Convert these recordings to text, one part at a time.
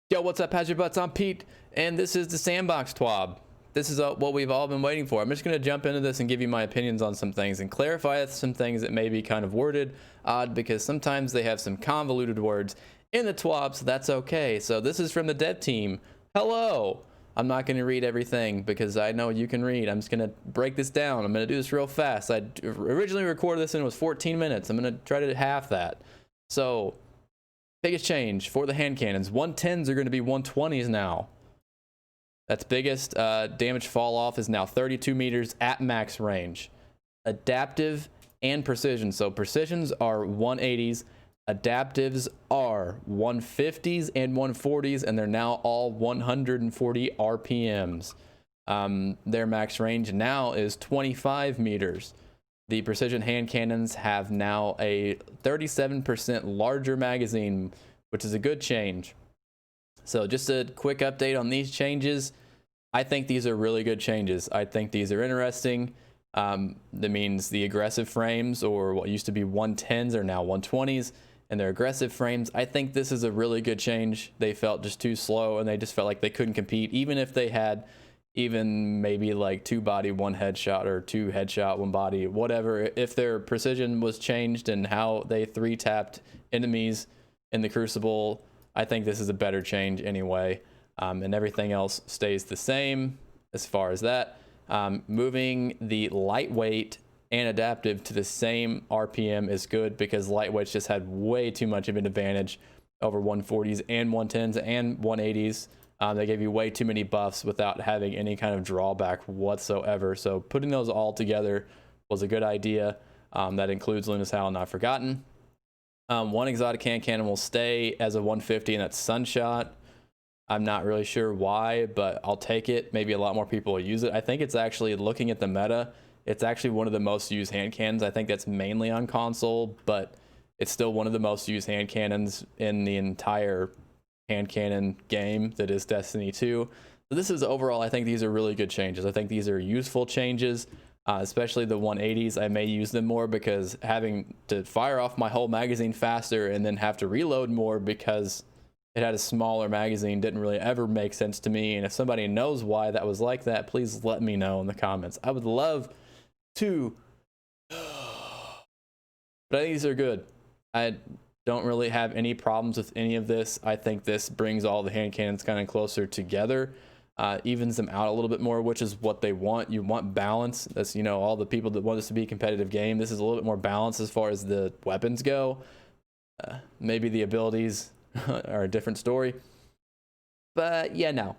Yo, what's up, how's your butts? I'm Pete, and this is the Sandbox TWAB. This is what we've all been waiting for. I'm just going to jump into this and give you my opinions on some things and clarify some things that may be kind of worded odd because sometimes they have some convoluted words in the TWAB, so that's okay. So this is from the dev team. Hello! I'm not going to read everything because I know you can read. I'm just going to break this down. I'm going to do this real fast. I originally recorded this and it was 14 minutes. I'm going to try to half that. So, biggest change for the hand cannons. 110s are going to be 120s now. That's biggest. Damage fall off is now 32 meters at max range. Adaptive and precision. So precisions are 180s. Adaptives are 150s and 140s, and they're now all 140 RPMs. Their max range now is 25 meters. The precision hand cannons have now a 37% larger magazine, which is a good change. So just a quick update on these changes. I think these are really good changes. I think these are interesting. That means the aggressive frames, or what used to be 110s, are now 120s, and they're aggressive frames. I think this is a really good change. They felt just too slow, and they just felt like they couldn't compete, even if they had even maybe like 2 body 1 headshot, or 2 headshot 1 body, whatever. If their precision was changed and how they 3-tapped enemies in the Crucible, I think this is a better change anyway. And everything else stays the same as far as that. Moving the lightweight and adaptive to the same RPM is good because lightweights just had way too much of an advantage over 140s and 110s and 180s. They gave you way too many buffs without having any kind of drawback whatsoever. So putting those all together was a good idea. That includes Luna's Howl Not Forgotten. One exotic hand cannon will stay as a 150, and that's Sunshot. I'm not really sure why, but I'll take it. Maybe a lot more people will use it. I think it's actually, looking at the meta, it's actually one of the most used hand cannons. I think that's mainly on console, but it's still one of the most used hand cannons in the entire hand cannon game that is Destiny 2. So this is overall, I think these are really good changes. I think these are useful changes, especially the 180s. I may use them more because having to fire off my whole magazine faster and then have to reload more because it had a smaller magazine didn't really ever make sense to me. And if somebody knows why that was like that, please let me know in the comments. I would love to, but I think these are good. I don't really have any problems with any of this. I think this brings all the hand cannons kind of closer together, evens them out a little bit more, which is what they want. You want balance. That's, you know, all the people that want this to be a competitive game. This is a little bit more balanced as far as the weapons go. Maybe the abilities are a different story. But yeah, no.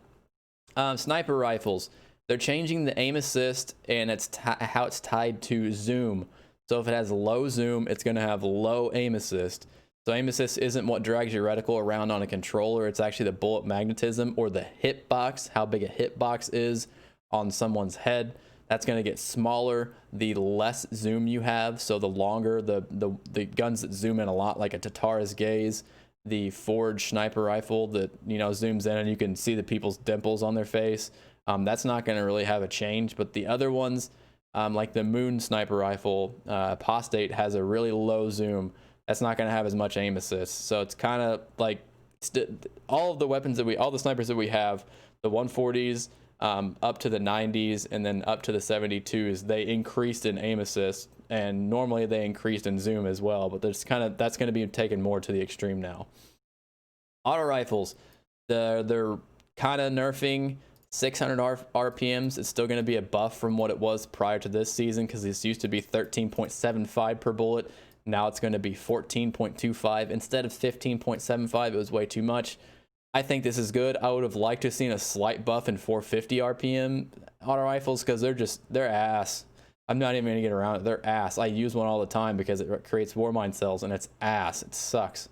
Sniper rifles. They're changing the aim assist and it's how it's tied to zoom. So if it has low zoom, it's going to have low aim assist. So aim assist isn't what drags your reticle around on a controller. It's actually the bullet magnetism or the hitbox, how big a hitbox is on someone's head. That's going to get smaller the less zoom you have. So the longer the guns that zoom in a lot, like a Tatara's Gaze, the Forge sniper rifle that, you know, zooms in and you can see the people's dimples on their face. That's not going to really have a change. But the other ones, like the Moon sniper rifle, Apostate has a really low zoom. That's not going to have as much aim assist. So it's kind of like all of the weapons that all the snipers that we have, the 140s up to the 90s and then up to the 72s, they increased in aim assist, and normally they increased in zoom as well. But that's going to be taken more to the extreme now. Auto rifles, they're kind of nerfing 600 RPMs. It's still going to be a buff from what it was prior to this season because this used to be 13.75 per bullet. Now it's going to be 14.25 instead of 15.75. It was way too much. I think this is good. I would have liked to have seen a slight buff in 450 RPM auto rifles because they're ass. I'm not even going to get around it. They're ass. I use one all the time because it creates Warmind cells and it's ass. It sucks.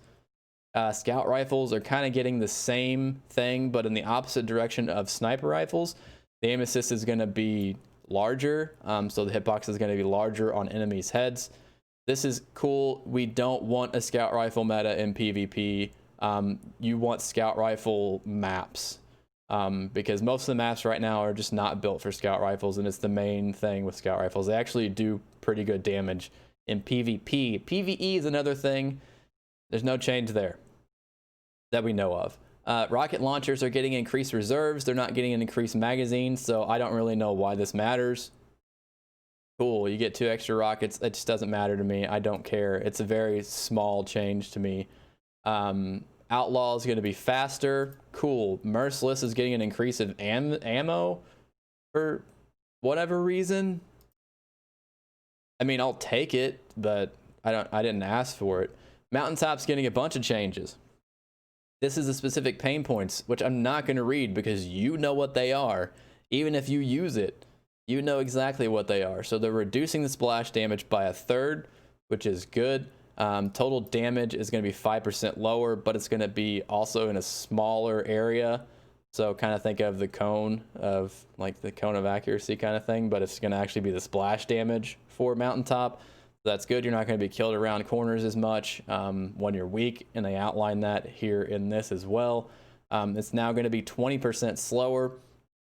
Scout rifles are kind of getting the same thing, but in the opposite direction of sniper rifles. The aim assist is going to be larger, so the hitbox is going to be larger on enemies' heads. This is cool. We don't want a scout rifle meta in PvP. You want scout rifle maps, because most of the maps right now are just not built for scout rifles, and it's the main thing with scout rifles. They actually do pretty good damage in PvP. PvE is another thing. There's no change there that we know of. Rocket launchers are getting increased reserves. They're not getting an increased magazine, so I don't really know why this matters. Cool, you get 2 extra rockets. It just doesn't matter to me. I don't care. It's a very small change to me. Outlaw is going to be faster. Cool. Merciless is getting an increase of ammo for whatever reason. I mean, I'll take it, but I didn't ask for it. Mountaintop's getting a bunch of changes. This is the specific pain points, which I'm not going to read because you know what they are. Even if you use it, you know exactly what they are. So they're reducing the splash damage by 1/3, which is good. Total damage is going to be 5% lower, but it's going to be also in a smaller area. So kind of think of the cone of like the cone of accuracy kind of thing, but it's going to actually be the splash damage for Mountaintop. That's good. You're not going to be killed around corners as much when you're weak, and they outline that here in this as well. It's now going to be 20% slower,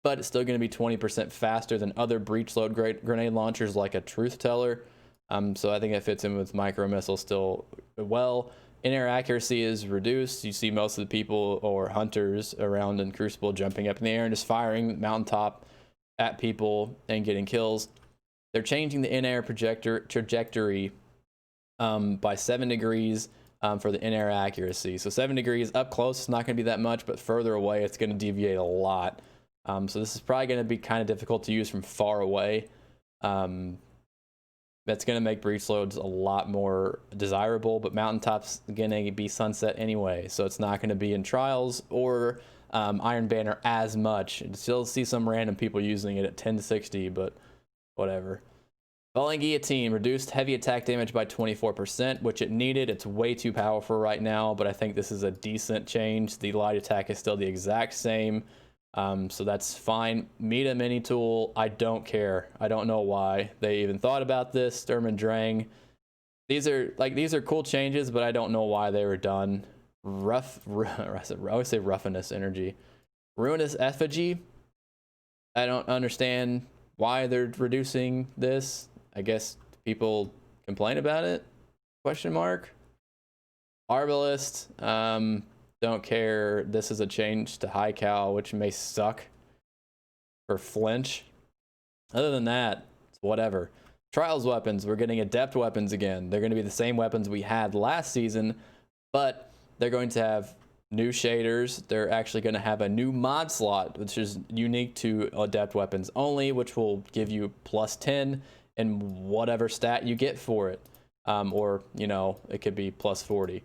but it's still going to be 20% faster than other breach load grenade launchers like a Truth Teller. So I think it fits in with micro missile still well. In-air accuracy is reduced. You see most of the people or hunters around in Crucible jumping up in the air and just firing Mountaintop at people and getting kills. They're changing the in-air trajectory by 7 degrees for the in-air accuracy. So 7 degrees up close, it's not going to be that much, but further away, it's going to deviate a lot. So this is probably going to be kind of difficult to use from far away. That's going to make breach loads a lot more desirable, but Mountaintop's going to be sunset anyway, so it's not going to be in trials or Iron Banner as much. You still see some random people using it at 1060, but whatever. Falling Guillotine reduced heavy attack damage by 24%, which it needed. It's way too powerful right now, but I think this is a decent change. The light attack is still the exact same. So that's fine. Meta mini tool, I don't care. I don't know why they even thought about this. Sturm and Drang. These are cool changes, but I don't know why they were done. I always say roughness energy. Ruinous effigy. I don't understand why they're reducing this. I guess people complain about it? Question mark. Arbalist. Don't care. This is a change to high cal, which may suck for flinch. Other than that, it's whatever. Trials weapons, we're getting adept weapons again. They're going to be the same weapons we had last season, but they're going to have new shaders. They're actually going to have a new mod slot, which is unique to adept weapons only, which will give you +10 in whatever stat you get for it. Or, you know, it could be +40.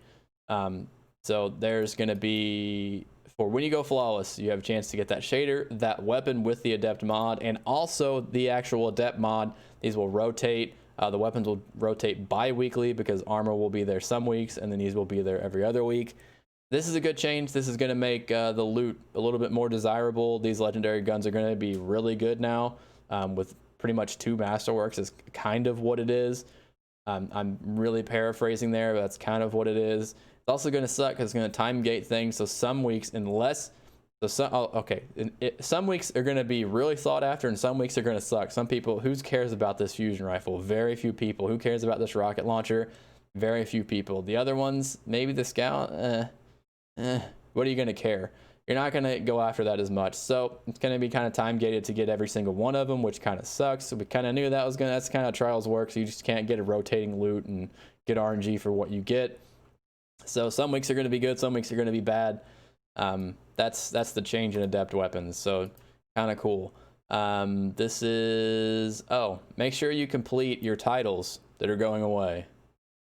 So there's going to be, for when you go flawless, you have a chance to get that shader, that weapon with the adept mod, and also the actual adept mod. These will rotate. The weapons will rotate bi-weekly because armor will be there some weeks, and then these will be there every other week. This is a good change. This is going to make the loot a little bit more desirable. These legendary guns are going to be really good now, with pretty much 2 masterworks is kind of what it is. I'm really paraphrasing there, but that's kind of what it is. It's also going to suck because it's going to time gate things. So some weeks, some weeks are going to be really sought after, and some weeks are going to suck. Some people, who cares about this fusion rifle? Very few people. Who cares about this rocket launcher? Very few people. The other ones, maybe the scout. What are you going to care? You're not going to go after that as much. So it's going to be kind of time gated to get every single one of them, which kind of sucks. So we kind of knew that's kind of how trials work. So you just can't get a rotating loot and get RNG for what you get. So some weeks are going to be good, some weeks are going to be bad. That's the change in adept weapons. So kind of cool. This is, make sure you complete your titles that are going away.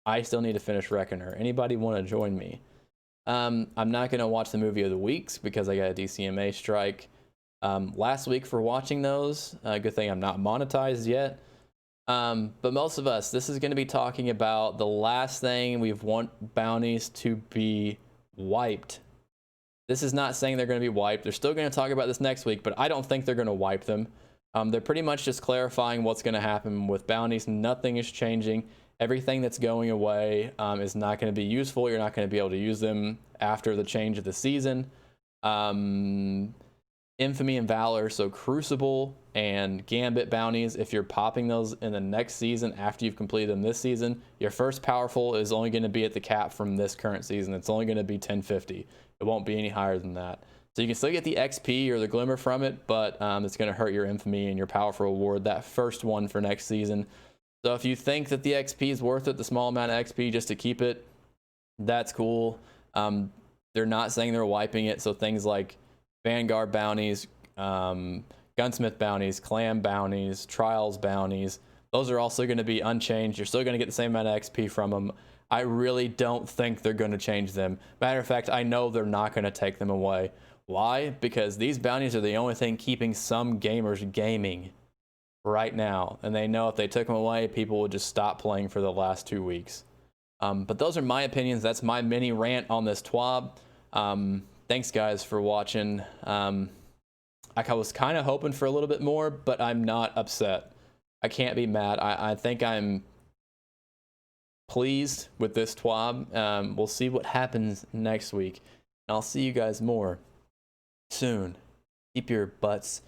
I still need to finish Reckoner. Anybody want to join me? I'm not going to watch the movie of the weeks because I got a DCMA strike last week for watching those. Good thing I'm not monetized yet. But most of us, this is going to be talking about the last thing we want bounties to be wiped. This is not saying they're going to be wiped. They're still going to talk about this next week, but I don't think they're going to wipe them. They're pretty much just clarifying what's going to happen with bounties. Nothing is changing. Everything that's going away is not going to be useful. You're not going to be able to use them after the change of the season. Infamy and Valor, so Crucible and Gambit bounties, if you're popping those in the next season after you've completed them this season, your first powerful is only going to be at the cap from this current season. It's only going to be 1050. It won't be any higher than that. So you can still get the XP or the glimmer from it, but it's going to hurt your infamy and your powerful reward, that first one for next season. So if you think that the XP is worth it, the small amount of XP just to keep it, that's cool. They're not saying they're wiping it, so things like Vanguard bounties, Gunsmith bounties, Clan bounties, Trials bounties, those are also going to be unchanged. You're still going to get the same amount of XP from them. I really don't think they're going to change them. Matter of fact, I know they're not going to take them away. Why? Because these bounties are the only thing keeping some gamers gaming right now. And they know if they took them away, people would just stop playing for the last 2 weeks. But those are my opinions. That's my mini rant on this TWAB. Thanks, guys, for watching. I was kind of hoping for a little bit more, but I'm not upset. I can't be mad. I think I'm pleased with this TWAB. We'll see what happens next week. And I'll see you guys more soon. Keep your butts